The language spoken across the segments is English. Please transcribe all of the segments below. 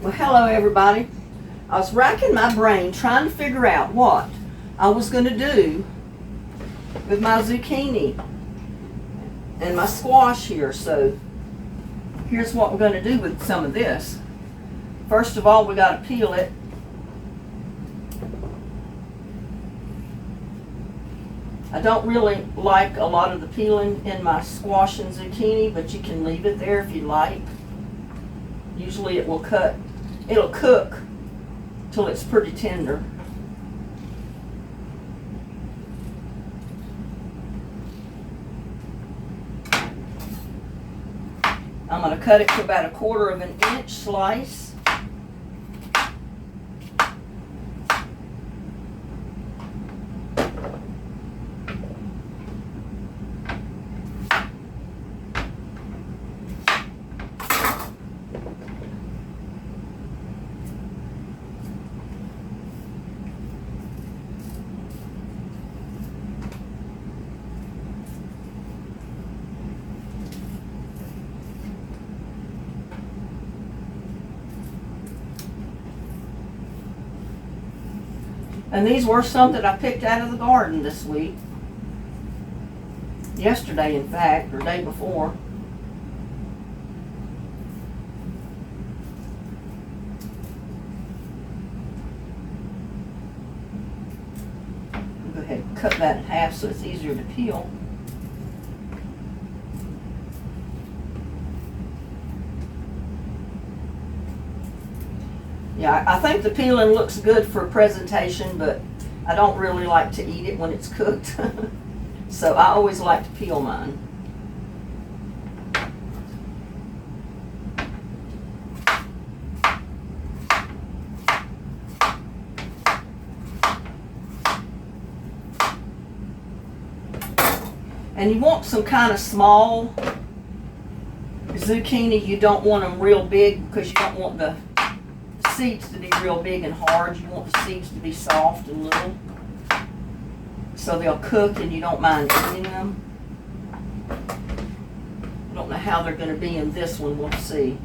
Well, hello everybody. I was racking my brain trying to figure out what I was going to do with my zucchini and my squash here. So here's what we're going to do with some of this. First of all, we got to peel it. I don't really like a lot of the peeling in my squash and zucchini, but you can leave it there if you like. Usually it'll cook till it's pretty tender. I'm going to cut it to about 1/4 of an inch slice. And these were some that I picked out of the garden this week. Yesterday, in fact, or day before. I'll go ahead and cut that in half so it's easier to peel. Yeah, I think the peeling looks good for presentation, but I don't really like to eat it when it's cooked. So I always like to peel mine. And you want some kind of small zucchini. You don't want them real big because you don't want the seeds to be real big and hard. You want the seeds to be soft and little, so they'll cook and you don't mind eating them. I don't know how they're going to be in this one. We'll see.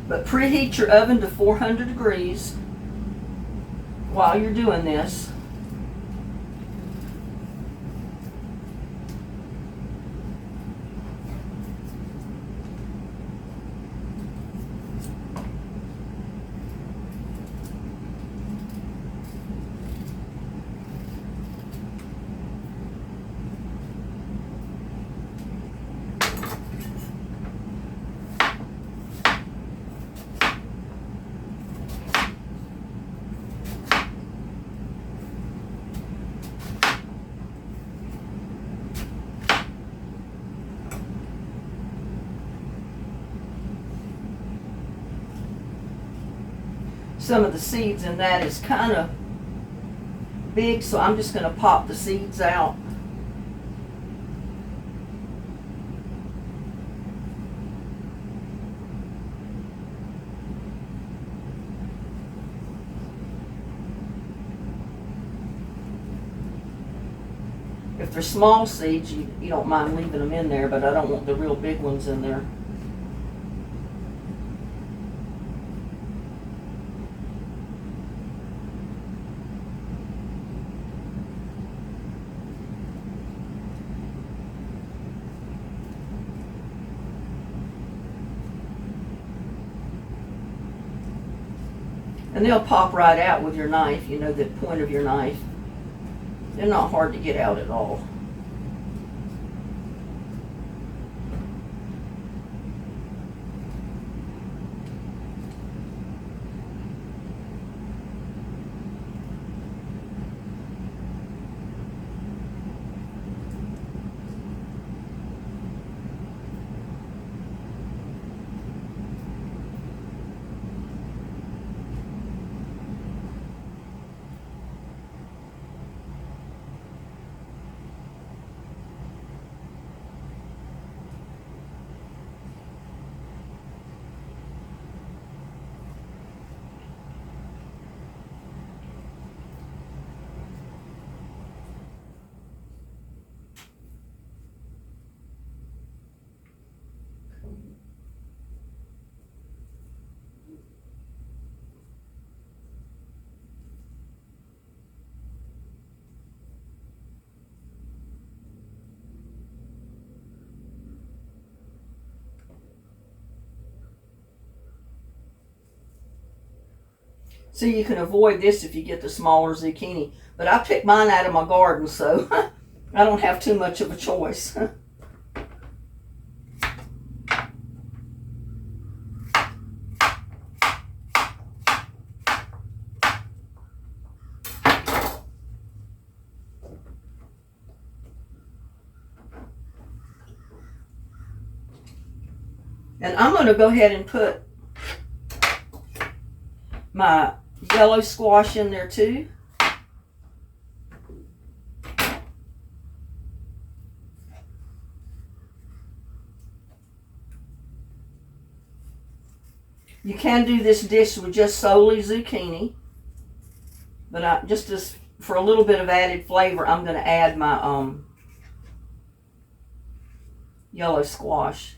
But preheat your oven to 400 degrees while you're doing this. Some of the seeds in that is kind of big, so I'm just going to pop the seeds out. If they're small seeds, you don't mind leaving them in there, but I don't want the real big ones in there. And they'll pop right out with your knife, you know, the point of your knife. They're not hard to get out at all. So you can avoid this if you get the smaller zucchini. But I picked mine out of my garden, so I don't have too much of a choice. And I'm going to go ahead and put my yellow squash in there too. You can do this dish with just solely zucchini, but just as for a little bit of added flavor, I'm going to add my yellow squash.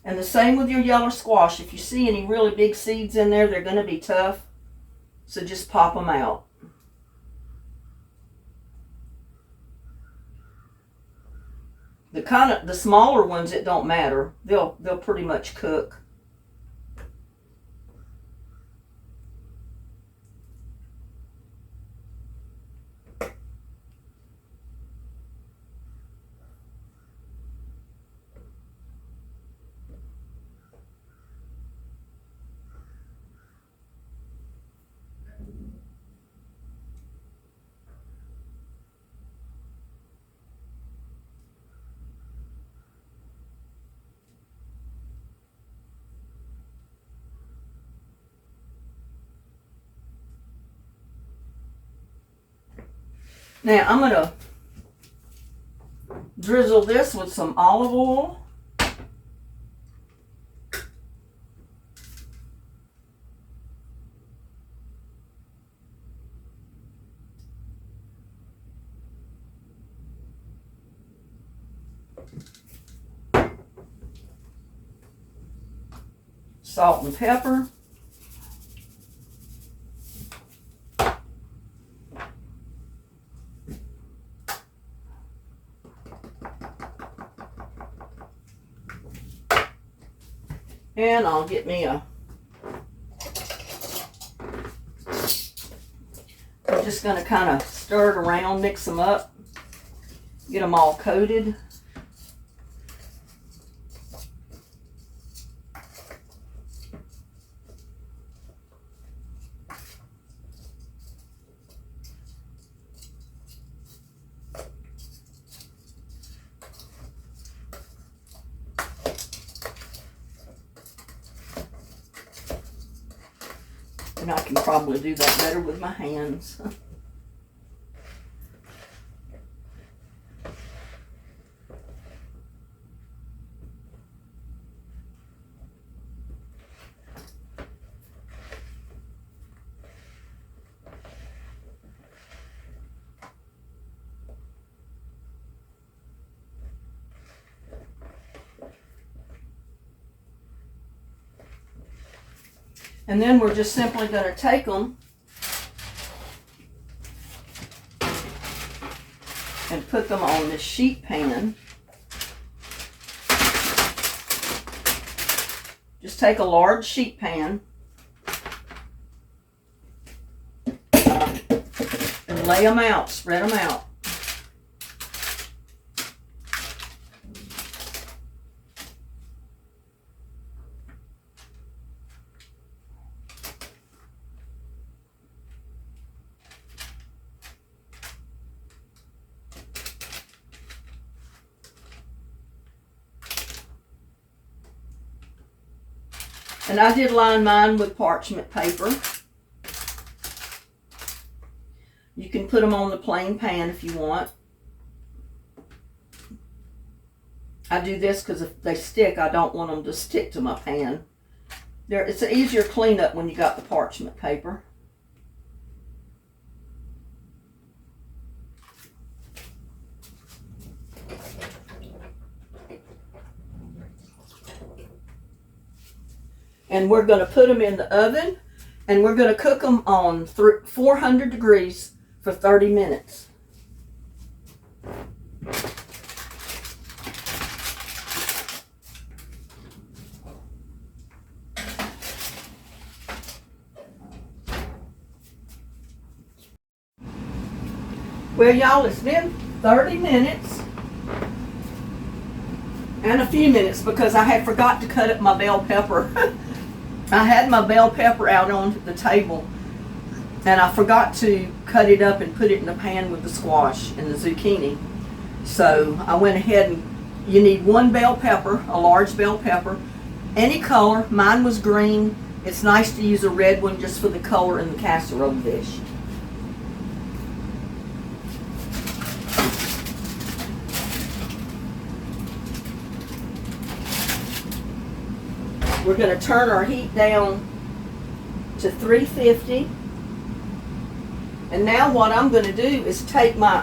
And the same with your yellow squash. If you see any really big seeds in there, they're going to be tough. So just pop them out. The smaller ones, it don't matter. They'll pretty much cook. Now I'm going to drizzle this with some olive oil. Salt and pepper. And I'll get me I'm just going to kind of stir it around, mix them up, get them all coated. And I can probably do that better with my hands. And then we're just simply going to take them and put them on this sheet pan. Just take a large sheet pan and lay them out, spread them out. And I did line mine with parchment paper. You can put them on the plain pan if you want. I do this because if they stick, I don't want them to stick to my pan. It's an easier cleanup when you got the parchment paper. And we're going to put them in the oven, and we're going to cook them on 400 degrees for 30 minutes. Well, y'all, it's been 30 minutes and a few minutes because I had forgot to cut up my bell pepper. I had my bell pepper out on the table, and I forgot to cut it up and put it in the pan with the squash and the zucchini. So I went ahead and you need one bell pepper, a large bell pepper, any color. Mine was green. It's nice to use a red one just for the color in the casserole dish. We're going to turn our heat down to 350. And now what I'm going to do is take my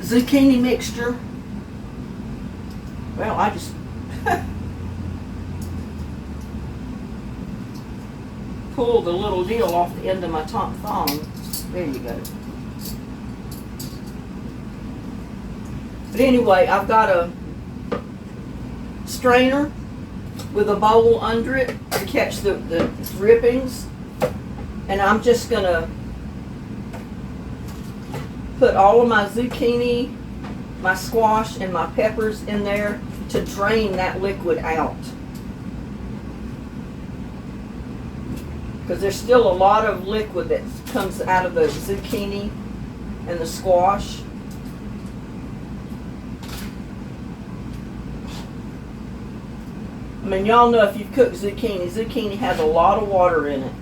zucchini mixture. Well, I just pull the little deal off the end of my top thong. There you go. But anyway, I've got a strainer with a bowl under it to catch the drippings, and I'm just gonna put all of my zucchini, my squash, and my peppers in there to drain that liquid out, because there's still a lot of liquid that comes out of the zucchini and the squash. I mean, y'all know if you've cooked zucchini has a lot of water in it.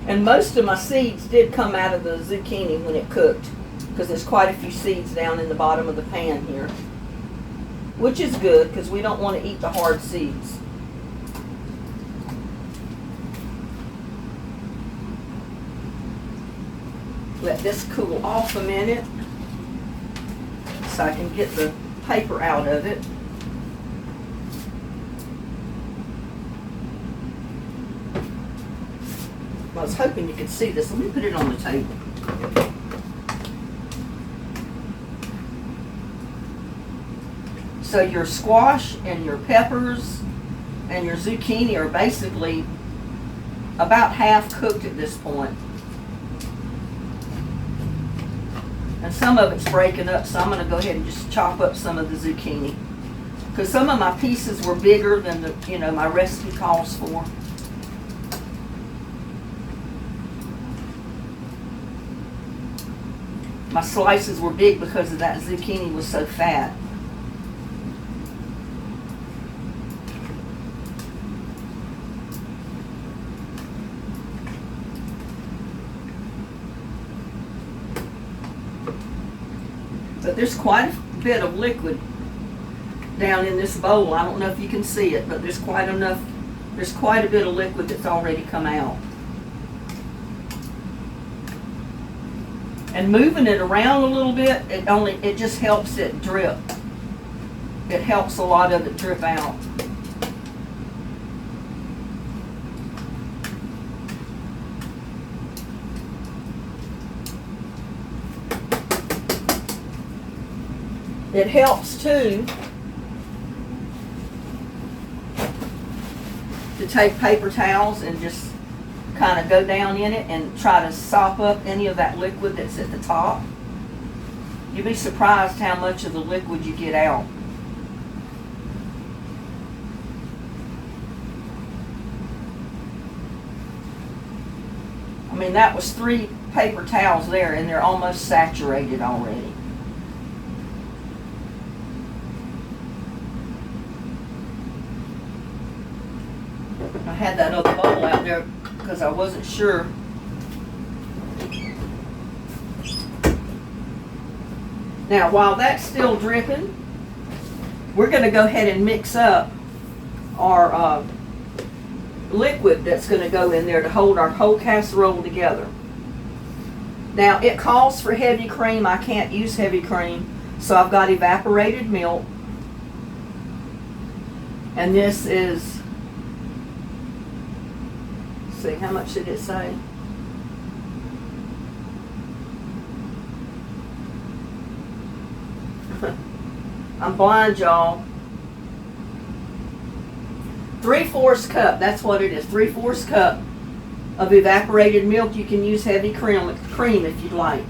And most of my seeds did come out of the zucchini when it cooked, because there's quite a few seeds down in the bottom of the pan here, which is good because we don't want to eat the hard seeds. Let this cool off a minute so I can get the paper out of it. I was hoping you could see this. Let me put it on the table. So your squash and your peppers and your zucchini are basically about half cooked at this point. And some of it's breaking up, so I'm going to go ahead and just chop up some of the zucchini, because some of my pieces were bigger than the, my recipe calls for. My slices were big because of that zucchini was so fat. But there's quite a bit of liquid down in this bowl. I don't know if you can see it, but there's quite a bit of liquid that's already come out. And moving it around a little bit, it just helps it drip. It helps a lot of it drip out. It helps too to take paper towels and just kind of go down in it and try to sop up any of that liquid that's at the top. You'd be surprised how much of the liquid you get out. I mean, that was 3 paper towels there, and they're almost saturated already. I had that other bowl out there because I wasn't sure. Now, while that's still dripping, we're going to go ahead and mix up our liquid that's going to go in there to hold our whole casserole together. Now, it calls for heavy cream. I can't use heavy cream, so I've got evaporated milk. And this is, let's see, how much did it say? I'm blind, y'all. 3/4 cup, that's what it is. 3/4 cup of evaporated milk. You can use heavy cream if you'd like.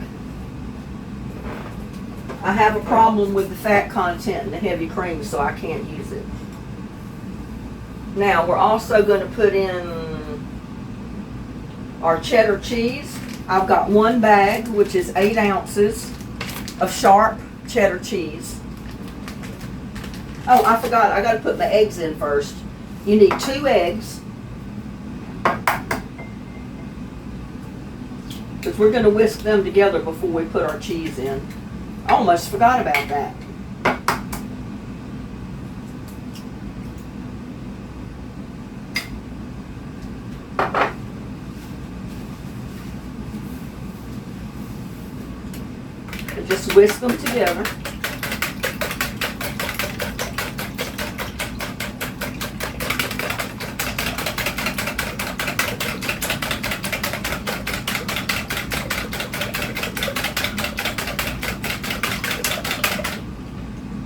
I have a problem with the fat content in the heavy cream, so I can't use it. Now, we're also going to put in our cheddar cheese. I've got 1 bag, which is 8 ounces of sharp cheddar cheese. Oh, I forgot, I got to put my eggs in first. You need 2 eggs, because we're going to whisk them together before we put our cheese in. I almost forgot about that. Just whisk them together.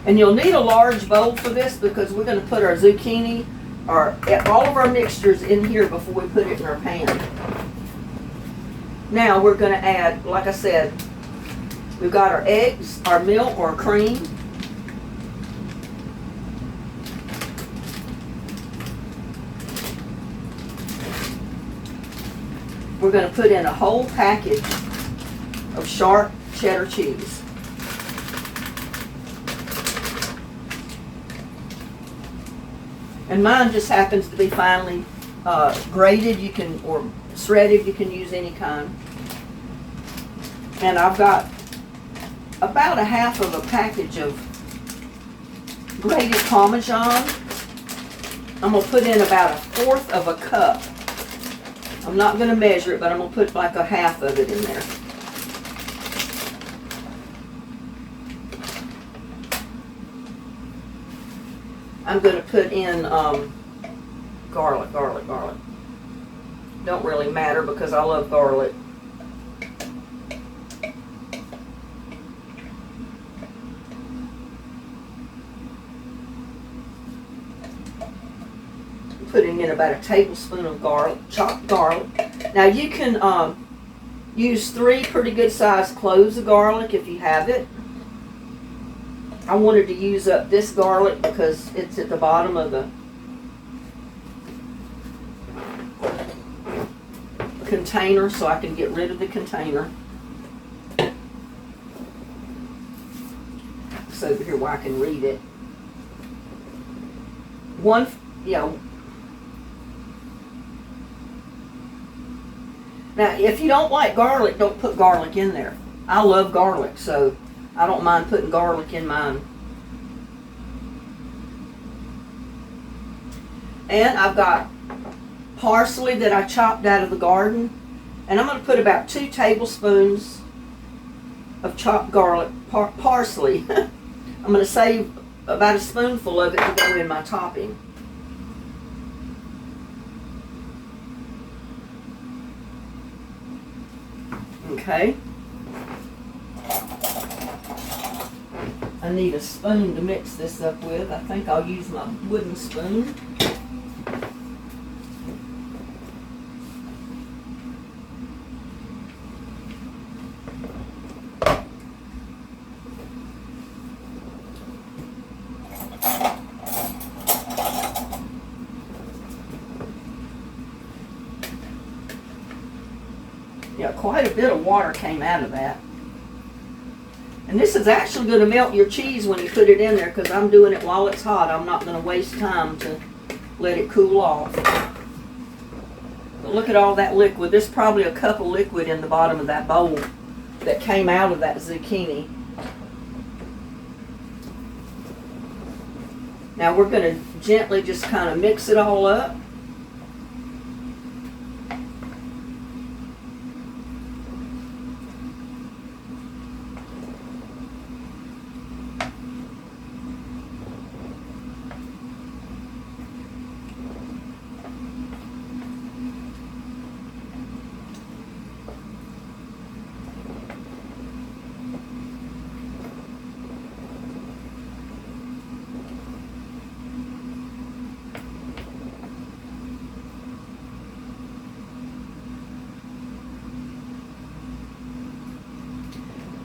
And you'll need a large bowl for this because we're going to put our zucchini, all of our mixtures in here before we put it in our pan. Now we're going to add, like I said, we've got our eggs, our milk or cream. We're going to put in a whole package of sharp cheddar cheese. And mine just happens to be finely grated. You can, or shredded, you can use any kind. And I've got about a half of a package of grated Parmesan. I'm going to put in about 1/4 of a cup. I'm not going to measure it, but I'm going to put like a half of it in there. I'm going to put in garlic. Don't really matter because I love garlic. Putting in about a tablespoon of garlic, chopped garlic. Now you can use 3 pretty good sized cloves of garlic if you have it. I wanted to use up this garlic because it's at the bottom of the container, so I can get rid of the container. It's over here where I can read it. Now, if you don't like garlic, don't put garlic in there. I love garlic, so I don't mind putting garlic in mine. And I've got parsley that I chopped out of the garden. And I'm going to put about 2 tablespoons of chopped garlic, parsley. I'm going to save about a spoonful of it to go in my topping. Okay. I need a spoon to mix this up with. I think I'll use my wooden spoon. Yeah, quite a bit of water came out of that. And this is actually going to melt your cheese when you put it in there, because I'm doing it while it's hot. I'm not going to waste time to let it cool off. But look at all that liquid. There's probably a cup of liquid in the bottom of that bowl that came out of that zucchini. Now we're going to gently just kind of mix it all up.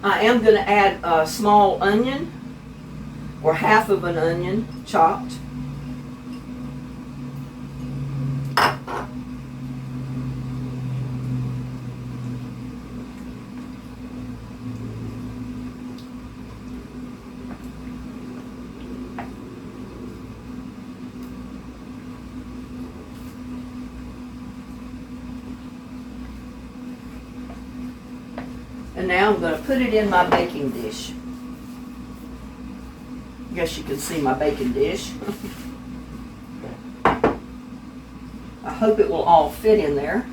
I am going to add a small onion, or half of an onion chopped. And now I'm going to put it in my baking dish. I guess you can see my baking dish. I hope it will all fit in there.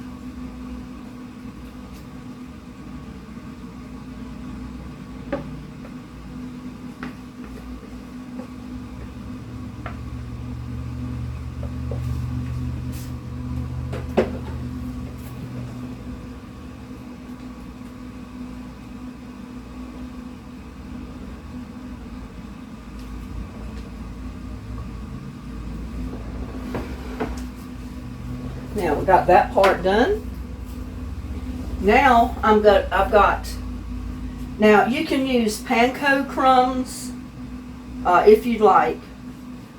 Now we got that part done. Now now you can use panko crumbs if you'd like.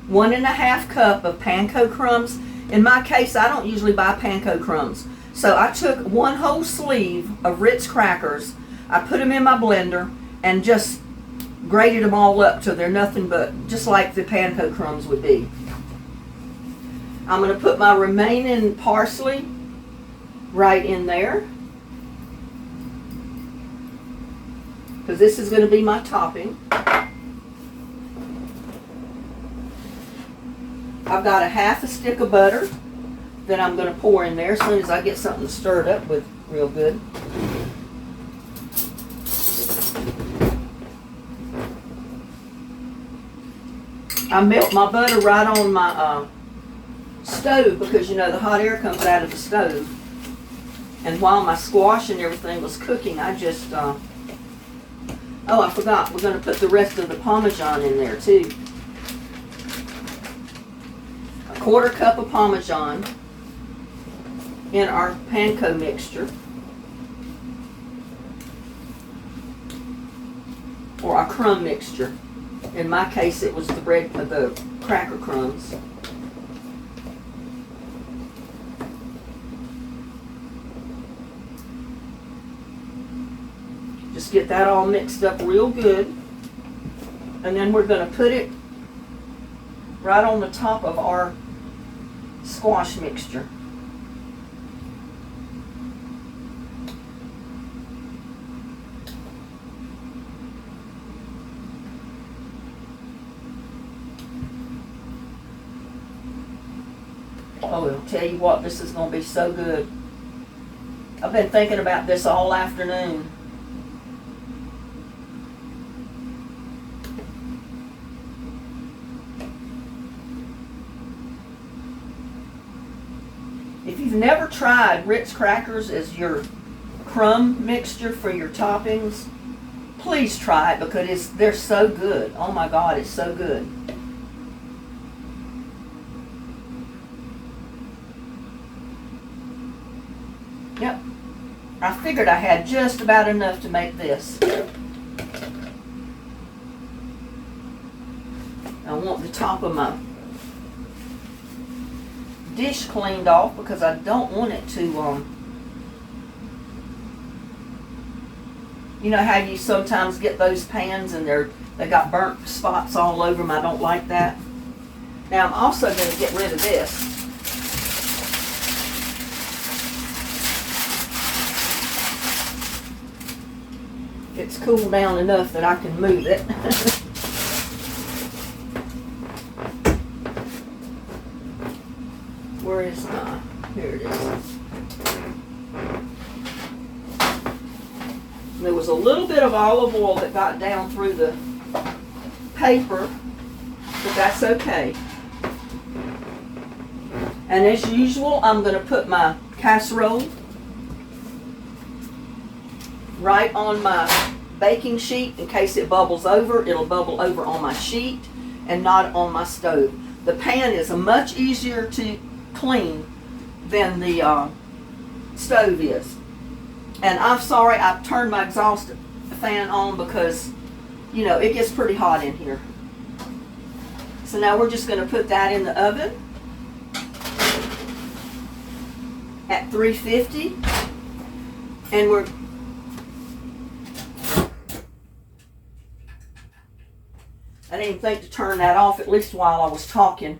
1.5 cup of panko crumbs. In my case, I don't usually buy panko crumbs. So I took 1 whole sleeve of Ritz crackers. I put them in my blender and just grated them all up till they're nothing but just like the panko crumbs would be. I'm going to put my remaining parsley right in there, because this is going to be my topping. I've got a half a stick of butter that I'm going to pour in there as soon as I get something stirred up with real good. I melt my butter right on my stove, because you know the hot air comes out of the stove. And while my squash and everything was cooking, I just oh, I forgot, we're going to put the rest of the Parmesan in there too. 1/4 cup of Parmesan in our panko mixture, or our crumb mixture. In my case, it was the cracker crumbs. Just get that all mixed up real good. And then we're going to put it right on the top of our squash mixture. Oh, I'll tell you what, this is going to be so good. I've been thinking about this all afternoon. If you've never tried Ritz crackers as your crumb mixture for your toppings, please try it because they're so good. Oh my God, it's so good. Yep. I figured I had just about enough to make this. I want the top of my dish cleaned off because I don't want it to, you know how you sometimes get those pans and they got burnt spots all over them. I don't like that. Now I'm also going to get rid of this. It's cooled down enough that I can move it. Where is my, here it is. There was a little bit of olive oil that got down through the paper, but that's okay. And as usual, I'm going to put my casserole right on my baking sheet in case it bubbles over. It'll bubble over on my sheet and not on my stove. The pan is much easier to clean than the stove is. And I'm sorry I've turned my exhaust fan on because, you know, it gets pretty hot in here. So now we're just going to put that in the oven at 350. And I didn't even think to turn that off, at least while I was talking.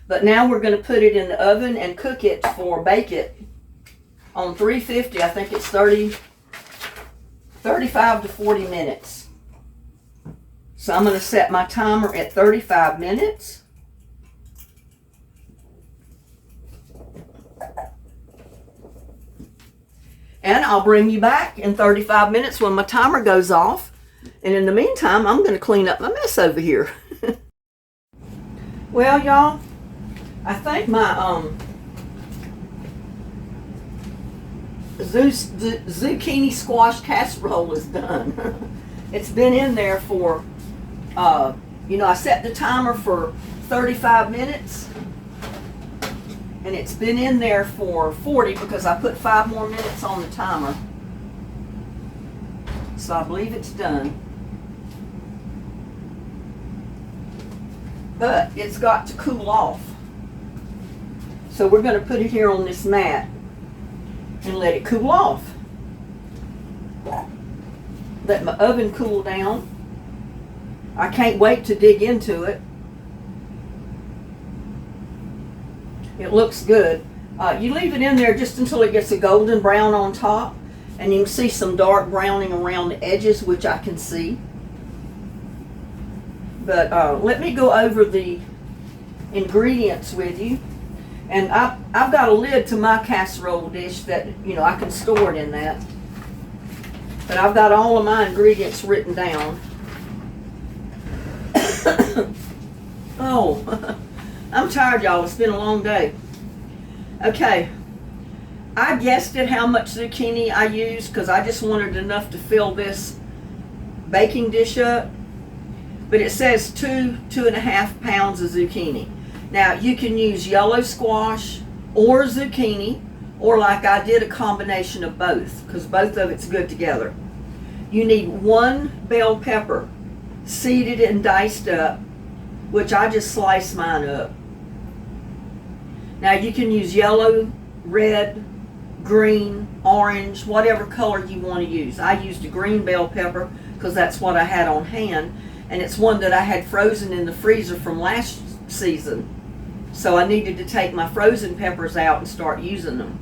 But now we're going to put it in the oven and cook it bake it on 350. I think it's 35 to 40 minutes. So I'm going to set my timer at 35 minutes. And I'll bring you back in 35 minutes when my timer goes off. And in the meantime, I'm going to clean up my mess over here. Well, y'all, I think my zucchini squash casserole is done. It's been in there for, you know, I set the timer for 35 minutes. And it's been in there for 40 because I put 5 more minutes on the timer. So I believe it's done. But it's got to cool off. So we're going to put it here on this mat and let it cool off. Let my oven cool down. I can't wait to dig into it. It looks good. You leave it in there just until it gets a golden brown on top, and you can see some dark browning around the edges, which I can see. But let me go over the ingredients with you. And I've got a lid to my casserole dish that, you know, I can store it in that. But I've got all of my ingredients written down. Oh, I'm tired, y'all. It's been a long day. Okay. I guessed at how much zucchini I used because I just wanted enough to fill this baking dish up. But it says 2.5 pounds of zucchini. Now, you can use yellow squash or zucchini, or like I did, a combination of both, because both of it's good together. You need 1 bell pepper, seeded and diced up, which I just sliced mine up. Now, you can use yellow, red, green, orange, whatever color you want to use. I used a green bell pepper because that's what I had on hand, and it's one that I had frozen in the freezer from last season. So I needed to take my frozen peppers out and start using them.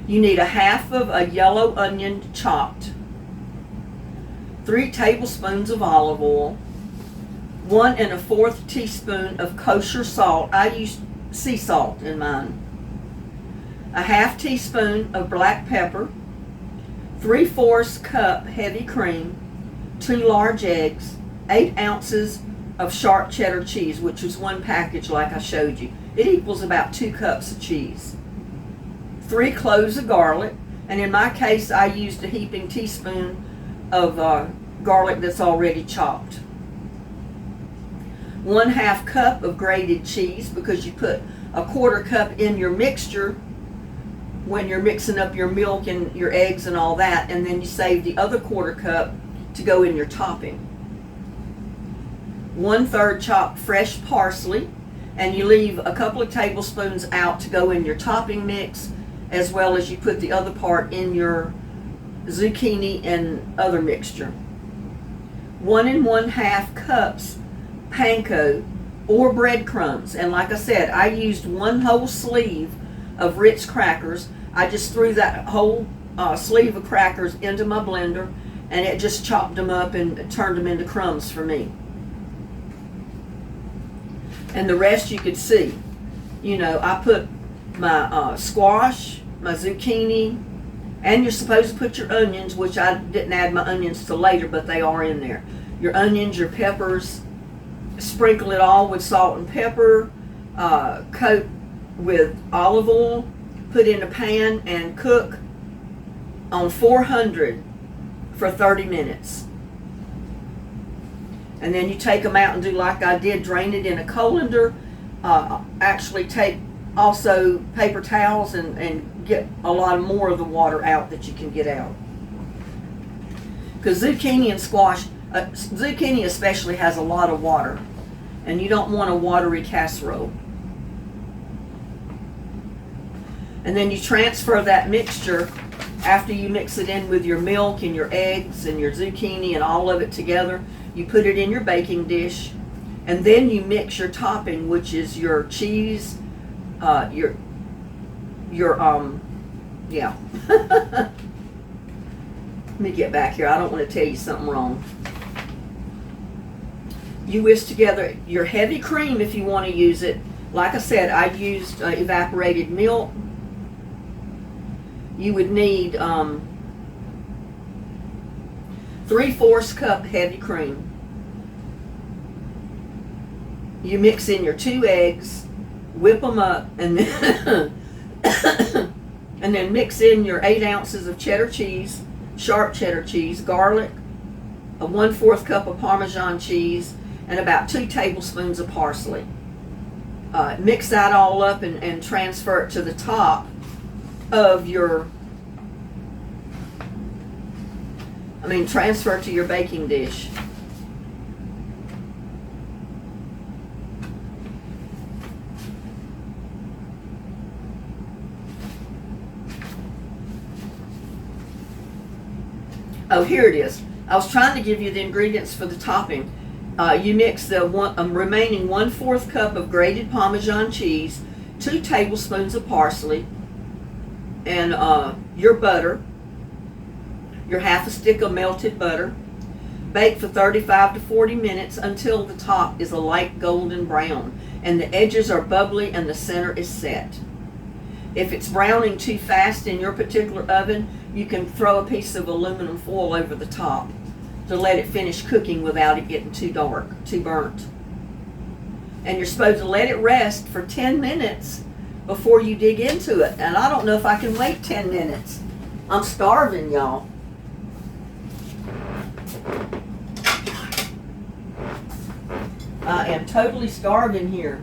You need 1/2 of a yellow onion chopped, 3 tablespoons of olive oil, 1 1/4 teaspoon of kosher salt. I use sea salt in mine. A half teaspoon of black pepper, 3/4 cup heavy cream, 2 large eggs, 8 ounces of sharp cheddar cheese, which is 1 package like I showed you. It equals about 2 cups of cheese. 3 cloves of garlic, and in my case I used a heaping teaspoon of garlic that's already chopped. 1/2 cup of grated cheese, because you put a 1/4 cup in your mixture when you're mixing up your milk and your eggs and all that, and then you save the other 1/4 cup to go in your topping. 1/3 chopped fresh parsley, and you leave a couple of tablespoons out to go in your topping mix, as well as you put the other part in your zucchini and other mixture. 1 1/2 cups panko or breadcrumbs, and like I said, I used 1 whole sleeve of Ritz crackers. I just threw that whole sleeve of crackers into my blender, and it just chopped them up and turned them into crumbs for me. And the rest you could see. You know, I put my squash, my zucchini, and you're supposed to put your onions, which I didn't add my onions till later, but they are in there. Your onions, your peppers, sprinkle it all with salt and pepper, coat with olive oil, put in a pan and cook on 400 for 30 minutes. And then you take them out and do like I did, drain it in a colander. Actually take also paper towels and get a lot more of the water out that you can get out. Because zucchini and squash, zucchini especially, has a lot of water, and you don't want a watery casserole. And then you transfer that mixture after you mix it in with your milk and your eggs and your zucchini and all of it together. You put it in your baking dish, and then you mix your topping, which is your cheese, yeah. Let me get back here. I don't want to tell you something wrong. You whisk together your heavy cream if you want to use it. Like I said, I used evaporated milk. You would need 3/4 cup heavy cream. You mix in your 2 eggs, whip them up, and then and then mix in your 8 ounces of cheddar cheese, sharp cheddar cheese, garlic, a 1/4 cup of Parmesan cheese, and about 2 tablespoons of parsley. Mix that all up and transfer it to the top of your, transfer it to your baking dish. Oh, here it is. I was trying to give you the ingredients for the topping. You mix the remaining 1/4 cup of grated Parmesan cheese, 2 tablespoons of parsley, and your butter, your 1/2 stick of melted butter. Bake for 35 to 40 minutes until the top is a light golden brown and the edges are bubbly and the center is set. If it's browning too fast in your particular oven, you can throw a piece of aluminum foil over the top to let it finish cooking without it getting too dark, too burnt. And you're supposed to let it rest for 10 minutes before you dig into it. And I don't know if I can wait 10 minutes. I'm starving, y'all. I am totally starving here.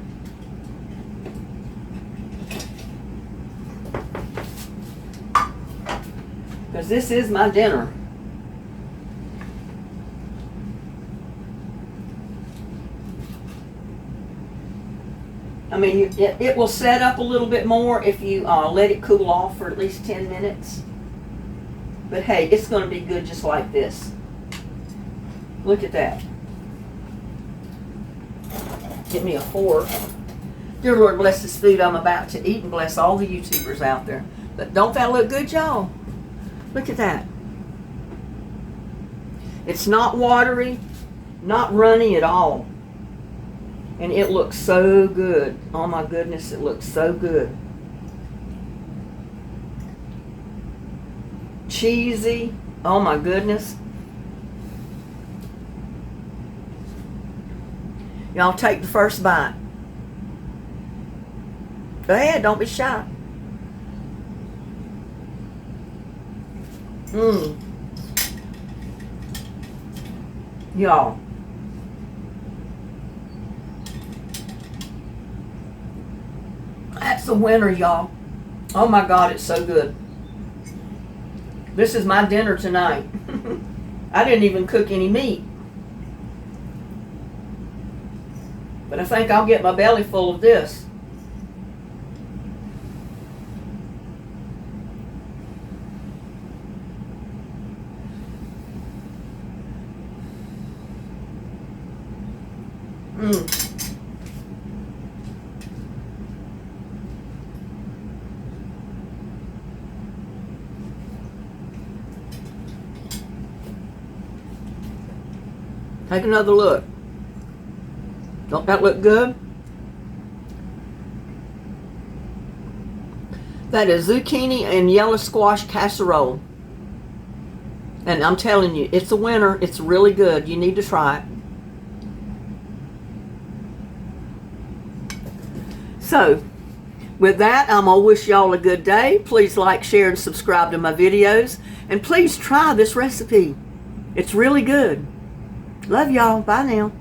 Because this is my dinner. It will set up a little bit more if you let it cool off for at least 10 minutes. But hey, it's going to be good just like this. Look at that. Get me a fork. Dear Lord, bless this food I'm about to eat, and bless all the YouTubers out there. But don't that look good, y'all? Look at that. It's not watery, not runny at all. And it looks so good. Oh my goodness, it looks so good. Cheesy. Oh my goodness. Y'all take the first bite. Go ahead, don't be shy. Y'all. That's a winner, y'all. Oh my God, it's so good. This is my dinner tonight. I didn't even cook any meat. But I think I'll get my belly full of this. Take another look. Don't that look good? That is zucchini and yellow squash casserole. And I'm telling you, it's a winner. It's really good. You need to try it. So, with that, I'm going to wish y'all a good day. Please like, share, and subscribe to my videos. And please try this recipe. It's really good. Love y'all. Bye now.